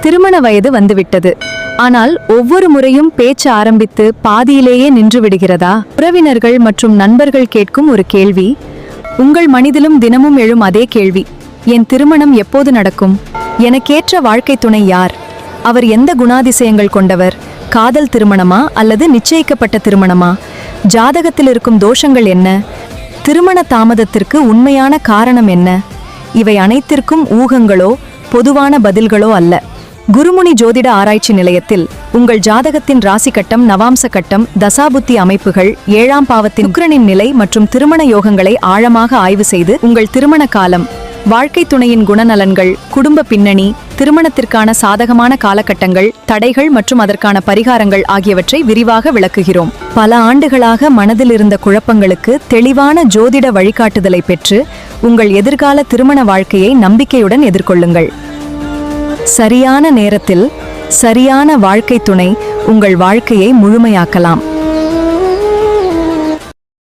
திருமண வயது வந்துவிட்டது. ஆனால் ஒவ்வொரு முறையும் பேச்சு ஆரம்பித்து பாதியிலேயே நின்று விடுகிறதா? உறவினர்கள் மற்றும் நண்பர்கள் கேட்கும் ஒரு கேள்வி, உங்கள் மனதிலும் தினமும் எழும் அதே கேள்வி, என் திருமணம் எப்போது நடக்கும்? எனக்கேற்ற வாழ்க்கை துணை யார்? அவர் எந்த குணாதிசயங்கள் கொண்டவர்? காதல் திருமணமா அல்லது நிச்சயிக்கப்பட்ட திருமணமா? ஜாதகத்தில் இருக்கும் தோஷங்கள் என்ன? திருமண தாமதத்திற்கு உண்மையான காரணம் என்ன? இவை அனைத்திற்கும் ஊகங்களோ பொதுவான பதில்களோ அல்ல. குருமுனி ஜோதிட ஆராய்ச்சி நிலையத்தில் உங்கள் ஜாதகத்தின் ராசி கட்டம், நவாம்ச கட்டம், தசாபுத்தி அமைப்புகள், 7ஆம் பாவத்தின் சுக்கிரனின் நிலை மற்றும் திருமண யோகங்களை ஆழமாக ஆய்வு செய்து உங்கள் திருமண காலம், வாழ்க்கை துணையின் குணநலன்கள், குடும்ப பின்னணி, திருமணத்திற்கான சாதகமான காலகட்டங்கள், தடைகள் மற்றும் அதற்கான பரிகாரங்கள் ஆகியவற்றை விரிவாக விளக்குகிறோம். பல ஆண்டுகளாக மனதில் இருந்த குழப்பங்களுக்கு தெளிவான ஜோதிட வழிகாட்டுதலை பெற்று உங்கள் எதிர்கால திருமண வாழ்க்கையை நம்பிக்கையுடன் எதிர்கொள்ளுங்கள். சரியான நேரத்தில் சரியான வாழ்க்கை துணை உங்கள் வாழ்க்கையை முழுமையாக்கலாம்.